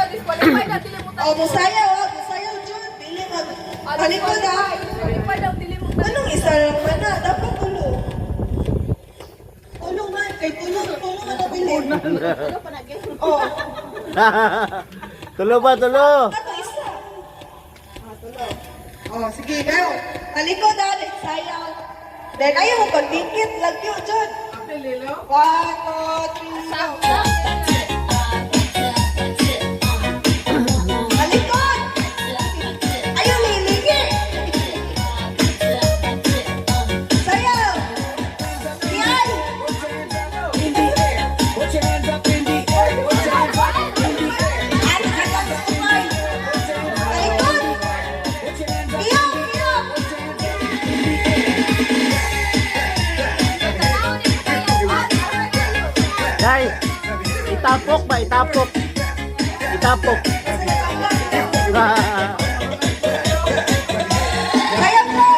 disqualify na dili mo tayo. Musayaw, Jun. Dili mag... Talikod ha. Disqualify daw dili mo tayo. Anong isa lang man na? Dapat tulong. Tulong man. Kay tulong man na bilhin. Ano pa naging? Oh. Tulo ba, tulo? Ano isa? Tulong. Oh, sige, go. Talikod ha. Sayaw. Then, ayaw mo pag-dikit. Lagyo, Jun. 1, 2, 3, go. Talikod! Ayaw, liligi! Sayaw! Yan! Day, itapok ba? Itapok. Itapok. Kaya po!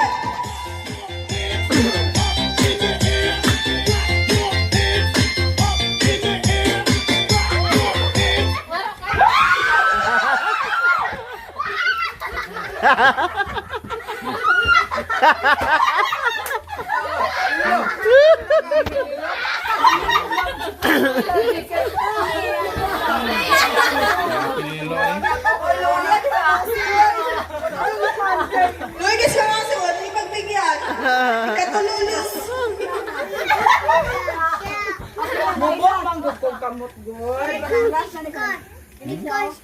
Luigas ka nga suot, hindi pagbigyan. Ikatululos. Mabang gud kamot gud. Because